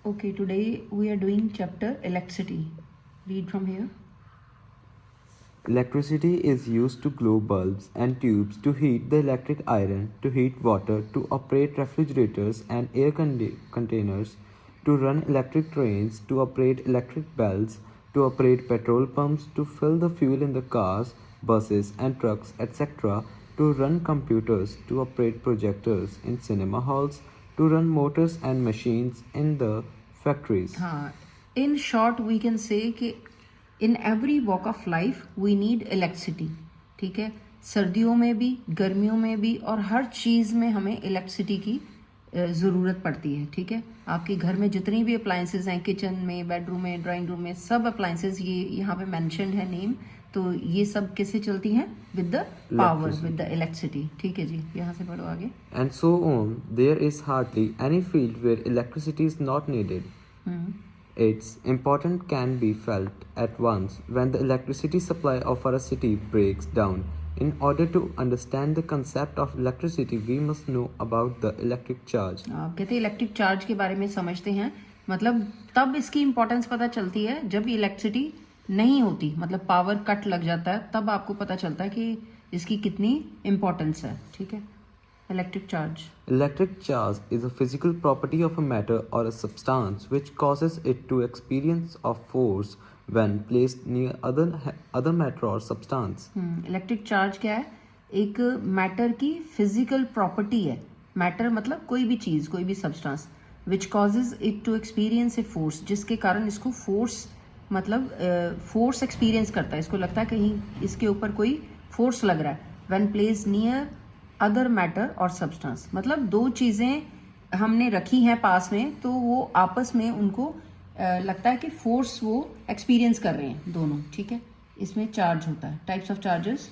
Okay, today we are doing chapter electricity. Read from here. Electricity is used to glow bulbs and tubes, to heat the electric iron, to heat water, to operate refrigerators and air containers, to run electric trains, to operate electric bells, to operate petrol pumps, to fill the fuel in the cars, buses, and trucks, etc., to run computers, to operate projectors in cinema halls, to run motors and machines in the factories. हाँ, in short we can say कि in every walk of life we need electricity. ठीक है, सर्दियों में भी, गर्मियों में भी, और हर चीज़ में हमें इलेक्ट्रिसिटी की ज़रूरत पड़ती है. ठीक है, आपके घर में जितनी भी अप्लाइंसेज हैं, किचन में, बेडरूम में, ड्राइंग रूम में, सब अप्लाइंसेज ये यहाँ पे मैंशनड है नेम. तो ये सब किससे चलती हैं? With the power, with the electricity. ठीक है जी, यहाँ से पढ़ो आगे. And so on, there is hardly any field where electricity is not needed. Its importance can be felt at once when the electricity supply of our city breaks down. In order to understand the concept of electricity, we must know about the electric charge. कहते हैं electric charge के बारे में समझते हैं. मतलब तब इसकी इम्पोर्टेंस पता चलती है जब इलेक्ट्रिसिटी नहीं होती, मतलब पावर कट लग जाता है, तब आपको पता चलता है कि इसकी कितनी इम्पोर्टेंस है. ठीक है, electric charge. Electric charge is a physical property of a matter or a substance which causes it to experience a force when placed near other matter or substance. Electric charge क्या है? एक matter की physical property है. Matter मतलब कोई भी चीज, कोई भी substance, which causes it to experience a force, जिसके कारण इसको फोर्स, मतलब फोर्स एक्सपीरियंस करता है. इसको लगता है कहीं इसके ऊपर कोई फोर्स लग रहा है. When place near other matter और सब्सटेंस, मतलब दो चीज़ें हमने रखी हैं पास में, तो वो आपस में उनको लगता है कि फोर्स वो एक्सपीरियंस कर रहे हैं दोनों. ठीक है, इसमें चार्ज होता है. Types of charges.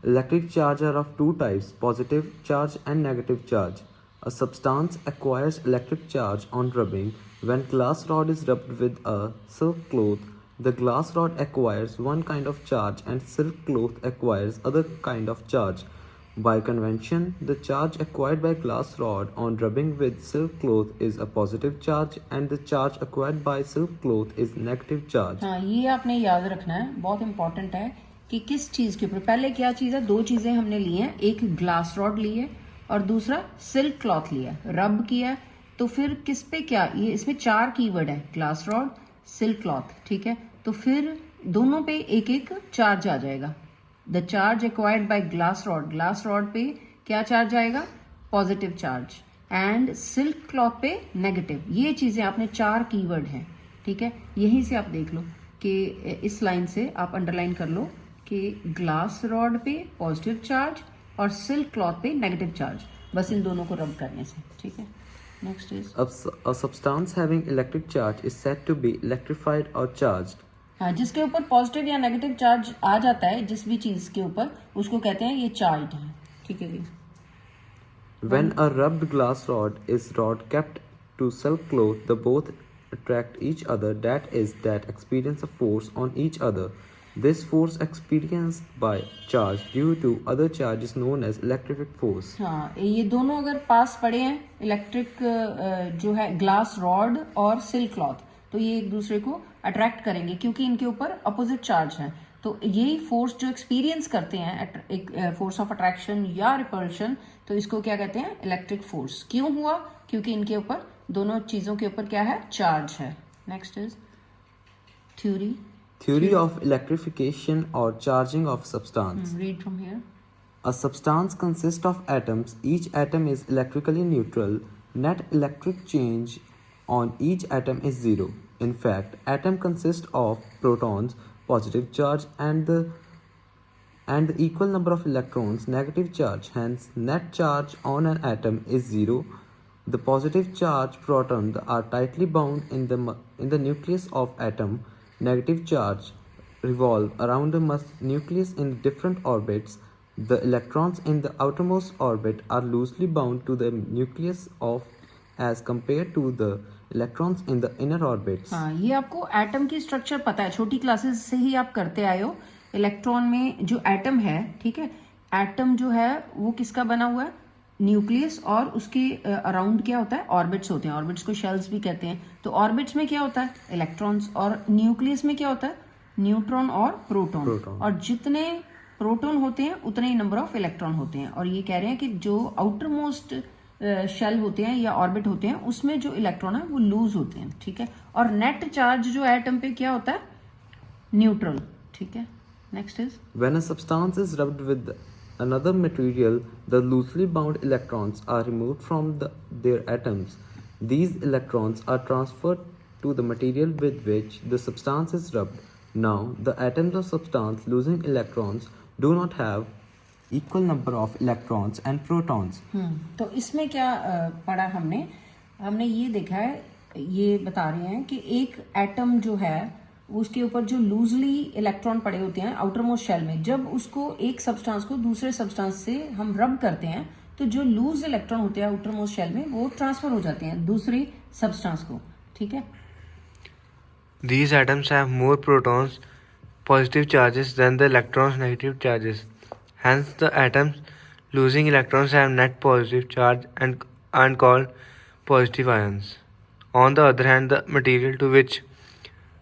Electric charge are of two types, positive charge and negative charge. A substance acquires electric charge on rubbing. When glass rod is rubbed with a silk cloth, the glass rod acquires one kind of charge and silk cloth acquires other kind of charge. By convention, the charge acquired by glass rod on rubbing with silk cloth is a positive charge and the charge acquired by silk cloth is negative charge. हाँ, ये आपने याद रखना है, बहुत important है कि किस चीज़ के ऊपर. पहले क्या चीज़ है? दो चीज़ें हमने ली हैं, एक ग्लास रॉड ली है और दूसरा सिल्क क्लॉथ लिया है, रब किया है. तो फिर किस पे क्या, ये इसमें 4 कीवर्ड है, ग्लास रॉड, सिल्क क्लॉथ. ठीक है, तो फिर दोनों पे एक एक चार्ज आ जाएगा. The charge acquired by glass rod, glass rod पे क्या चार्ज आएगा? Positive charge. And silk cloth पे नेगेटिव. ये चीज़ें आपने 4 कीवर्ड हैं. ठीक है, यहीं से आप देख लो कि इस लाइन से आप अंडरलाइन कर लो कि ग्लास रॉड पे पॉजिटिव चार्ज और सिल्क क्लॉथ पे नेगेटिव चार्ज, बस इन दोनों को रब करने से. ठीक है, next is. A substance having electric charge is said to be electrified or charged. हाँ, जिसके ऊपर पॉजिटिव या नेगेटिव चार्ज आ जाता है जिस भी चीज के ऊपर, उसको कहते हैं ये चार्ज है. ठीक है जी. When a rubbed glass rod is kept to silk cloth, the both attract each other. That experience a force on each other. This force experienced by charge due to other charge is known as electric force. हाँ, ये दोनों अगर पास पड़े हैं, electric जो है glass rod और silk cloth, तो ये एक दूसरे को अट्रैक्ट करेंगे क्योंकि इनके ऊपर अपोजिट चार्ज है. तो यही फोर्स जो एक्सपीरियंस करते हैं, एक फोर्स ऑफ अट्रैक्शन या रिपल्शन, तो इसको क्या कहते हैं? Electric force. क्यों हुआ? क्योंकि इनके ऊपर, दोनों चीज़ों के ऊपर क्या है? चार्ज है. Next is theory. Theory of electrification or charging of substance. Read from here. A substance consists of atoms. Each atom is electrically neutral. Net electric change on each atom is zero. In fact, atom consists of protons, positive charge, and the equal number of electrons, negative charge. Hence, net charge on an atom is zero. The positive charge protons are tightly bound in the nucleus of atom. Negative charge revolve around the nucleus in different orbits. The electrons in the outermost orbit are loosely bound to the nucleus as compared to the electrons in the inner orbits. हाँ, ये आपको atom की structure पता है, छोटी classes से ही आप करते आए हो. इलेक्ट्रॉन में जो एटम है, ठीक है, एटम जो है वो किसका बना हुआ है? न्यूक्लियस और उसके अराउंड क्या होता है, ऑर्बिट्स होते हैं, ऑर्बिट्स को शेल्स भी कहते हैं। तो ऑर्बिट्स में क्या होता है, इलेक्ट्रॉन्स, और न्यूक्लियस में क्या होता है, न्यूट्रॉन और प्रोटॉन। और जितने प्रोटॉन होते हैं उतने ही नंबर ऑफ इलेक्ट्रॉन होते हैं। और ये कह रहे हैं कि जो आउटर मोस्ट शेल होते हैं या ऑर्बिट होते हैं उसमें जो इलेक्ट्रॉन है वो लूज होते हैं, ठीक है। और नेट चार्ज जो एटम पे क्या होता है, न्यूट्रल, ठीक है। Next is When a substance is rubbed with another material, the loosely bound electrons are removed from their atoms. These electrons are transferred to the material with which the substance is rubbed. Now, the atoms of substance losing electrons do not have equal number of electrons and protons. तो इसमें क्या पढ़ा हमने ये देखा है, ये बता रहे हैं कि एक एटम जो है उसके ऊपर जो लूजली इलेक्ट्रॉन पड़े होते हैं आउटर मोस्ट शेल में, जब उसको एक सब्सटेंस को दूसरे सब्सटेंस से हम रब करते हैं तो जो लूज इलेक्ट्रॉन होते हैं आउटर मोस्ट शेल में वो ट्रांसफर हो जाते हैं दूसरी सब्सटेंस को, ठीक है। These atoms have more protons, positive charges than the electrons, negative charges. Hence, the atoms losing electrons have net positive charge and called positive ions. On the other hand, the material to which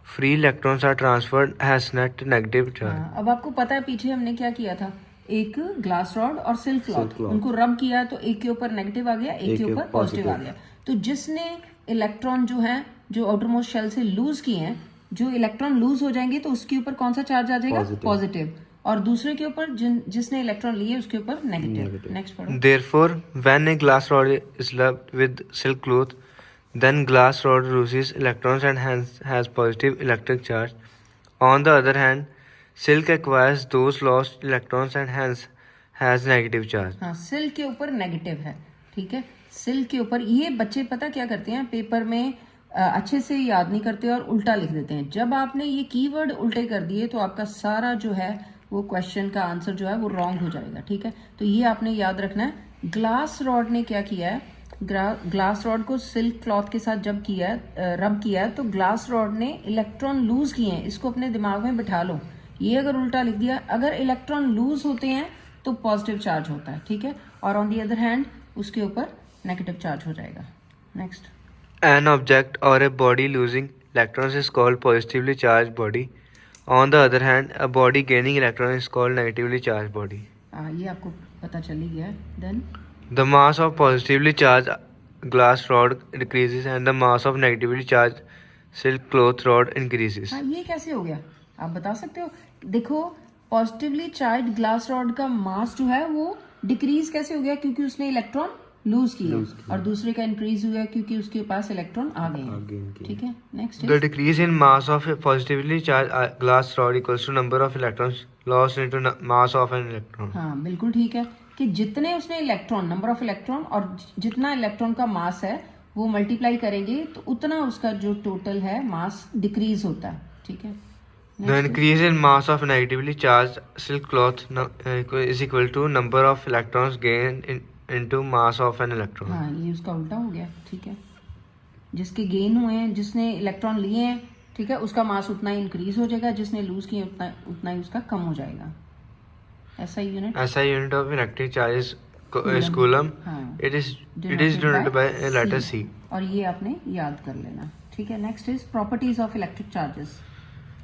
free electrons are transferred has net negative charge. अब आपको पता है पीछे हमने क्या किया था, एक ग्लास रॉड और सिल्क क्लॉथ, उनको रब किया तो एक के ऊपर नेगेटिव आ गया, एक के ऊपर पॉजिटिव आ गया। तो जिसने इलेक्ट्रॉन जो है जो आउटर मोस्ट शेल से लूज किए हैं, जो इलेक्ट्रॉन लूज हो जाएंगे तो उसके ऊपर कौन सा चार्ज आ जाएगा, पॉजिटिव, और दूसरे के ऊपर जिसने इलेक्ट्रॉन लिए उसके ऊपर नेगेटिव। नेक्स्ट पढ़ो। Therefore, when a glass rod is rubbed with silk cloth, then glass rod loses electrons and hence has positive electric charge. On the other hand, silk acquires those lost electrons and hence has negative charge. हाँ, silk के ऊपर negative है, ठीक है। Silk के ऊपर ये बच्चे पता क्या करते हैं, पेपर में अच्छे से याद नहीं करते और उल्टा लिख देते हैं। जब आपने ये कीवर्ड उल्टे कर दिए तो आपका सारा जो है वो क्वेश्चन का आंसर जो है वो रॉन्ग हो जाएगा, ठीक है। तो ये आपने याद रखना है। ग्लास रॉड ने क्या किया है, ग्लास रॉड को सिल्क क्लॉथ के साथ जब किया है, रब किया है, तो ग्लास रॉड ने इलेक्ट्रॉन लूज किए हैं। इसको अपने दिमाग में बिठा लो। ये अगर उल्टा लिख दिया, अगर इलेक्ट्रॉन लूज होते हैं तो पॉजिटिव चार्ज होता है, ठीक है, और ऑन दी अदर हैंड उसके ऊपर नेगेटिव चार्ज हो जाएगा। Next, An object or a body losing electrons is called positively charged body. On the other hand, a body gaining electrons is called negatively charged body. ये आपको पता चल ही गया है। Then The mass of positively charged glass rod decreases and the mass of negatively charged silk cloth rod increases. हाँ, ये कैसे हो गया आप बता सकते हो? देखो, पॉजिटिवली चार्ज ग्लास रॉड का मास जो है वो डिक्रीज कैसे हो गया, क्योंकि उसने इलेक्ट्रॉन लूज किया, और दूसरे का इंक्रीज हुआ क्योंकि उसके पास इलेक्ट्रॉन आ गए हैं, ठीक है। Next, The decrease in mass of a positively charged glass rod equals to number of electrons lost into mass of an electron. हाँ बिल्कुल ठीक है, कि जितने उसने इलेक्ट्रॉन, नंबर ऑफ इलेक्ट्रॉन, और जितना इलेक्ट्रॉन का मास है वो मल्टीप्लाई करेंगे तो उतना उसका जो टोटल है मास डिक्रीज होता है, ठीक है। The increase in mass of negatively charged silk cloth is equal to number of electrons gained into mass of an electron. हाँ, ये उसका उल्टा हो गया, ठीक है। जिसके गेन हुए हैं, जिसने इलेक्ट्रॉन लिए हैं, ठीक है, उसका मास उतना ही इंक्रीज हो जाएगा, जिसने लूज किए उतना ही उसका कम हो जाएगा। SI unit, SI unit of electric charge is coulomb. हाँ, It is denoted by a letter C. और ये आपने याद कर लेना, ठीक है। Next is properties of electric charges.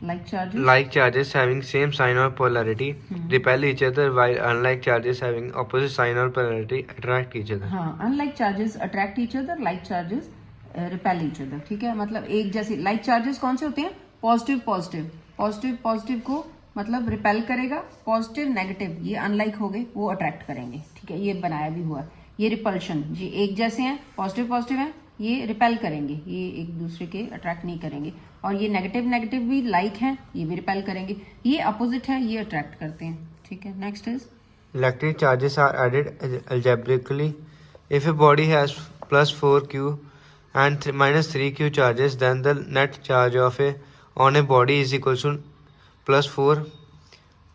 Like charges having same sign or polarity repel each other, while unlike charges having opposite sign or polarity attract each other. हाँ, unlike charges attract each other, like charges repel each other, ठीक है। मतलब एक जैसे like charges कौन से होते हैं, पॉजिटिव पॉजिटिव, पॉजिटिव पॉजिटिव को मतलब रिपेल करेगा, पॉजिटिव नेगेटिव ये अनलाइक हो गए वो अट्रैक्ट करेंगे, ठीक है। ये बनाया भी हुआ, ये रिपल्शन जी एक जैसे हैं, पॉजिटिव पॉजिटिव है, ये रिपेल करेंगे, ये एक दूसरे के अट्रैक्ट नहीं करेंगे। और ये नेगेटिव नेगेटिव भी लाइक हैं, ये भी रिपेल करेंगे। ये अपोजिट है, ये अट्रैक्ट करते हैं, ठीक है। Next is Electric charges are added algebraically. If a body has plus 4q and minus 3q charges, then the net charge on a body is equal to plus 4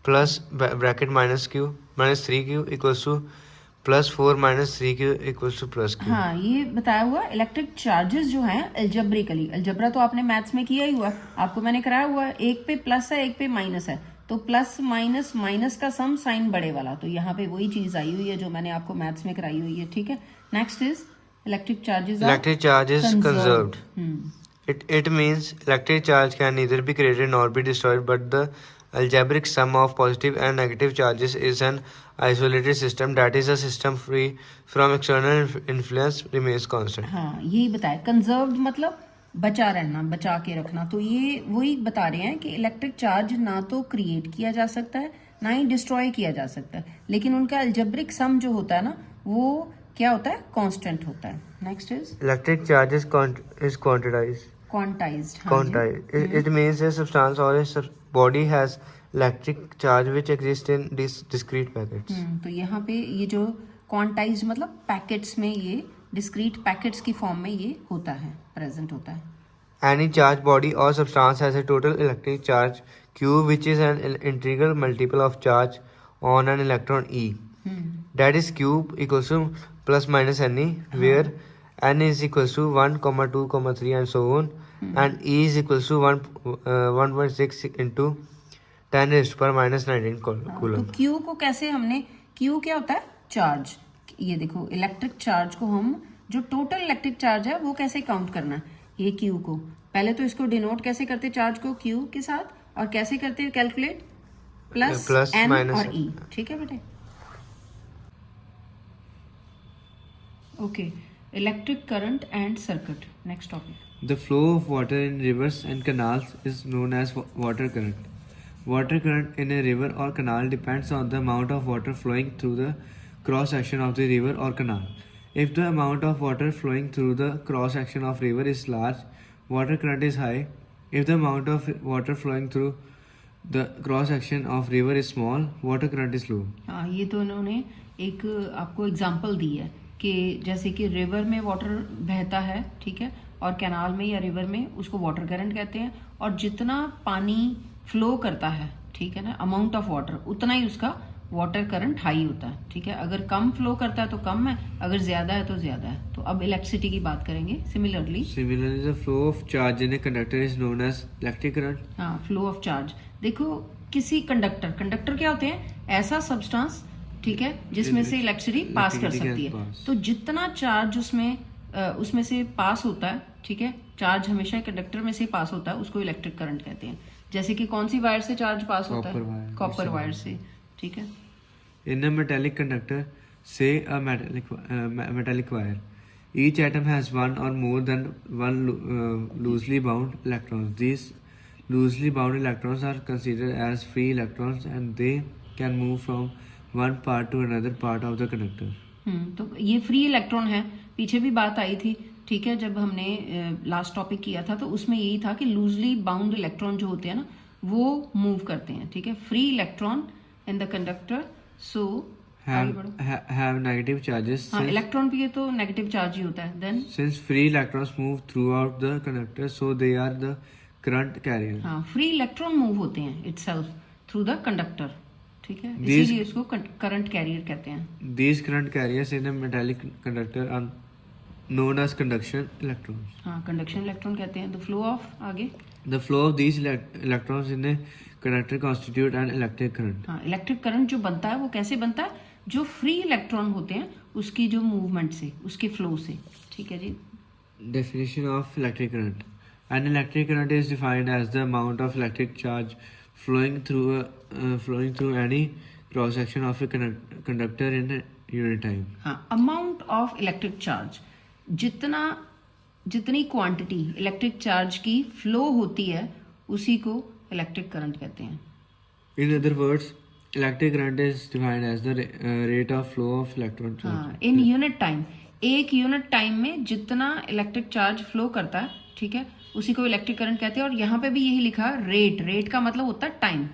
plus bracket minus q minus 3q equals to plus 4 minus 3q equals to plus q. हाँ, ये बताया हुआ electric charges जो हैं algebraically, algebra तो आपने maths में किया ही हुआ, आपको मैंने कराया हुआ, एक पे प्लस है एक पे माइनस है, तो प्लस माइनस, माइनस का सम साइन बड़े वाला, तो यहाँ पे वही चीज आई हुई है जो मैंने आपको मैथ्स में कराई हुई है, ठीक है। Next is electric charges Electric charge is conserved. It means electric charge can neither be created nor be destroyed, but the algebraic sum of positive and negative charges is an isolated system, that is, a system free from external influence remains constant. हाँ, यही बताया। Conserved मतलब बचा रहना, बचा के रखना। तो ये वही बता रहे हैं कि इलेक्ट्रिक चार्ज ना तो क्रिएट किया जा सकता है ना ही डिस्ट्रॉय किया जा सकता है, लेकिन उनका अलजेब्रिक सम जो होता है ना, वो क्या होता है, कांस्टेंट होता है। Next is Electric charge is quantized. Quantized. Quantized. It means a substance or a body has electric charge which exists in discrete packets. तो यहाँ पे ये जो क्वांटाइज्ड मतलब पैकेट्स में, ये डिस्क्रीट पैकेट्स की फॉर्म में ये होता है, प्रेजेंट होता है। Any charged body or substance has a total electric charge Q, which is an integral multiple of charge on an electron E. That is Q equals to plus minus Ne, where N is equals to 1, 2, 3 and so on, and E is equals to 1.6 into 10 raised to power minus 19 तो coulomb. Q को कैसे हमने, Q क्या होता है, charge. ये देखो electric charge को हम, जो टोटल इलेक्ट्रिक चार्ज है वो कैसे काउंट करना है, ये Q को पहले तो इसको डिनोट कैसे करते, चार्ज को Q के साथ, और कैसे करते कैलकुलेट, प्लस N minus और E, ठीक है बेटे। Okay, electric current and circuit, next topic. The flow of water in rivers and canals is known as water current. Water current in a river or canal depends on the amount of water flowing through the cross section of the river or canal. If the amount of water flowing through the cross section of river is large, water current is high. If the amount of water flowing through the cross section of river is small, water current is low. हाँ, ये तो उन्होंने एक आपको example दी है कि जैसे कि रिवर में वाटर बहता है, ठीक है, और कैनाल में या रिवर में उसको वाटर करंट कहते हैं, और जितना पानी फ्लो करता है, ठीक है ना, अमाउंट ऑफ वाटर, उतना ही उसका वाटर करंट हाई होता है, ठीक है। अगर कम फ्लो करता है तो कम है, अगर ज्यादा है तो ज्यादा है। तो अब इलेक्ट्रिसिटी की बात करेंगे। Similarly the flow of charge in a conductor is known as electric current. हाँ, फ्लो ऑफ चार्ज। देखो किसी कंडक्टर, कंडक्टर क्या होते हैं, ऐसा सब्सटेंस, ठीक है, जिसमें से इलेक्ट्रिसिटी पास कर सकती है। तो जितना चार्ज उसमें से पास होता है, ठीक है, चार्ज हमेशा कंडक्टर में से पास होता है, उसको इलेक्ट्रिक करंट कहते हैं। जैसे कि कौन सी वायर से चार्ज पास होता है, कॉपर वायर से, ठीक है। In a metallic conductor, say a metallic wire, each atom has one or more than one loosely bound electrons. These loosely bound electrons are considered as free electrons, and they can move from one part to another part of the conductor. तो ये free electron है, पीछे भी बात आई थी, ठीक है, जब हमने लास्ट टॉपिक किया था तो उसमें यही था कि लूजली बाउंड इलेक्ट्रॉन जो होते हैं ना, वो मूव करते हैं, ठीक है। Free electron in the conductor so have negative charges. हाँ, इलेक्ट्रॉन भी है तो नेगेटिव चार्ज ही होता है। Then Since free electrons move throughout the conductor, so they are the current carrier. हाँ, फ्री इलेक्ट्रॉन मूव होते हैं इटसेल्फ थ्रू द कंडक्टर, ठीक है, These- इसीलिए इसको करंट कैरियर कहते हैं। These current carriers in a metallic conductor are known as conduction electrons. हाँ, कंडक्शन इलेक्ट्रॉन कहते हैं। द फ्लो ऑफ, आगे, The flow of these electrons in a conductor constitute an electric current. हाँ, electric current जो बनता है वो कैसे बनता है, जो फ्री इलेक्ट्रॉन होते हैं उसकी जो मूवमेंट से, उसके फ्लो से, ठीक है जी। Definition of electric current. An electric current is defined as the amount of electric charge flowing through any cross section of a conductor in a unit time. हाँ, अमाउंट ऑफ इलेक्ट्रिक चार्ज, जितनी quantity electric charge की flow होती है उसी को electric current कहते हैं। In other words, electric current is defined as the rate of flow of electron charge. हाँ, इन यूनिट टाइम, एक यूनिट टाइम में जितना इलेक्ट्रिक चार्ज फ्लो करता है, ठीक है, उसी को इलेक्ट्रिक करंट कहते हैं। और यहाँ पे भी यही लिखा है, रेट, रेट का मतलब होता है टाइम,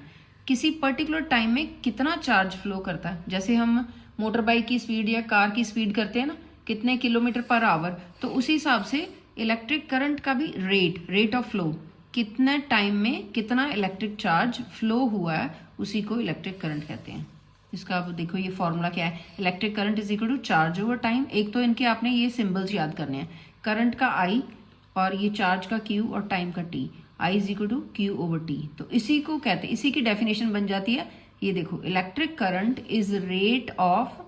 किसी पर्टिकुलर टाइम में कितना चार्ज फ्लो करता है। जैसे हम मोटर बाइक की स्पीड या कार की स्पीड करते हैं ना, कितने किलोमीटर पर आवर, तो उसी हिसाब से इलेक्ट्रिक करंट का भी रेट ऑफ फ्लो, कितने टाइम में कितना इलेक्ट्रिक चार्ज फ्लो हुआ है, उसी को इलेक्ट्रिक करंट कहते हैं। इसका आप देखो ये फॉर्मूला क्या है, electric current is equal to charge over time. एक तो इनके आपने ये सिंबल्स याद करने हैं, करंट का I और ये चार्ज का Q और टाइम का T। I is equal to Q over T। तो इसी को कहते हैं, इसी की डेफिनेशन बन जाती है, ये देखो, electric current is rate of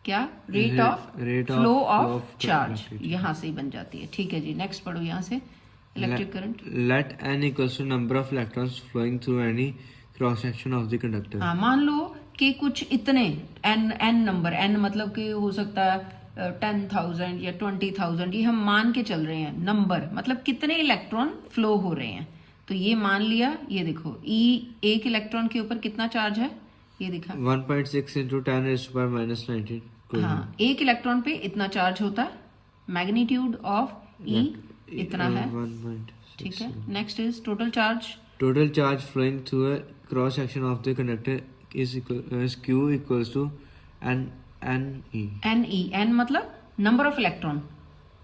क्या, rate of rate of flow flow of of charge, electric charge। यहाँ से ही बन जाती है। ठीक है जी, नेक्स्ट पढ़ो यहाँ से, electric current. Let n equals to number of electrons flowing through any cross section of the conductor। हाँ, मान लो कि कुछ इतने n नंबर, n मतलब कि हो सकता है 10,000 या 20,000, ये हम मान के चल रहे हैं, नंबर मतलब कितने इलेक्ट्रॉन फ्लो हो रहे हैं। तो ये मान लिया, ये देखो E एक इलेक्ट्रॉन के ऊपर कितना चार्ज है, ये दिखा 1.6 into 10 raised to power minus 19 coulomb। हाँ, एक इलेक्ट्रॉन पे इतना चार्ज होता है, मैग्नीट्यूड ऑफ E इतना है। 1.6। ठीक है, next is total charge. Total charge flowing through a cross section of the conductor is Q equals to NE। N मतलब number of electron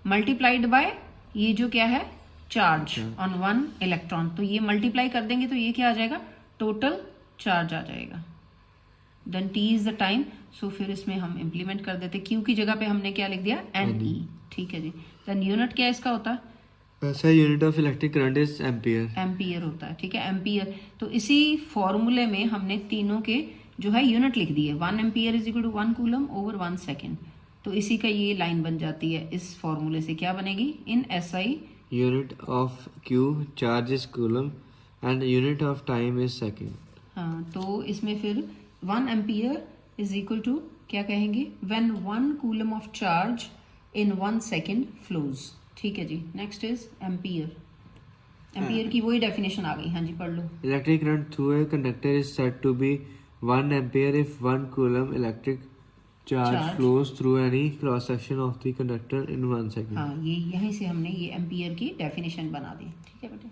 multiplied by ये जो क्या है, चार्ज ऑन वन इलेक्ट्रॉन। तो ये मल्टीप्लाई कर देंगे तो ये क्या आ जाएगा, टोटल चार्ज आ जाएगा। Then T is the time, so फिर इसमें हम इम्प्लीमेंट कर देते, Q की जगह पे हमने क्या लिख दिया, NE। ठीक है जी, देन यूनिट क्या इसका होता है, ऐसा unit of electric current is ampere. Ampere होता है। ठीक है, एम्पियर। तो इसी फॉर्मूले में हमने तीनों के जो है यूनिट लिख दिए, 1 ampere is equal to 1 coulomb over 1 second. तो इसी का ये लाइन बन जाती है, इस फॉर्मूले से क्या बनेगी, इन SI unit of Q charge is coulomb and unit of time is second. हाँ, तो इसमें फिर 1 एम्पियर इज इक्वल टू क्या कहेंगे, when 1 coulomb of charge in 1 second flows. ठीक है जी, नेक्स्ट इज एम्पियर। एम्पियर की वही डेफिनेशन आ गई। हाँ जी, पढ़ लो। Electric current through a conductor is said to be 1 ampere if 1 coulomb electric charge Charge। Flows through any cross section of the conductor in 1 second. हाँ, ये यहीं से हमने ये एम्पियर की डेफिनेशन बना दी। ठीक है बेटे।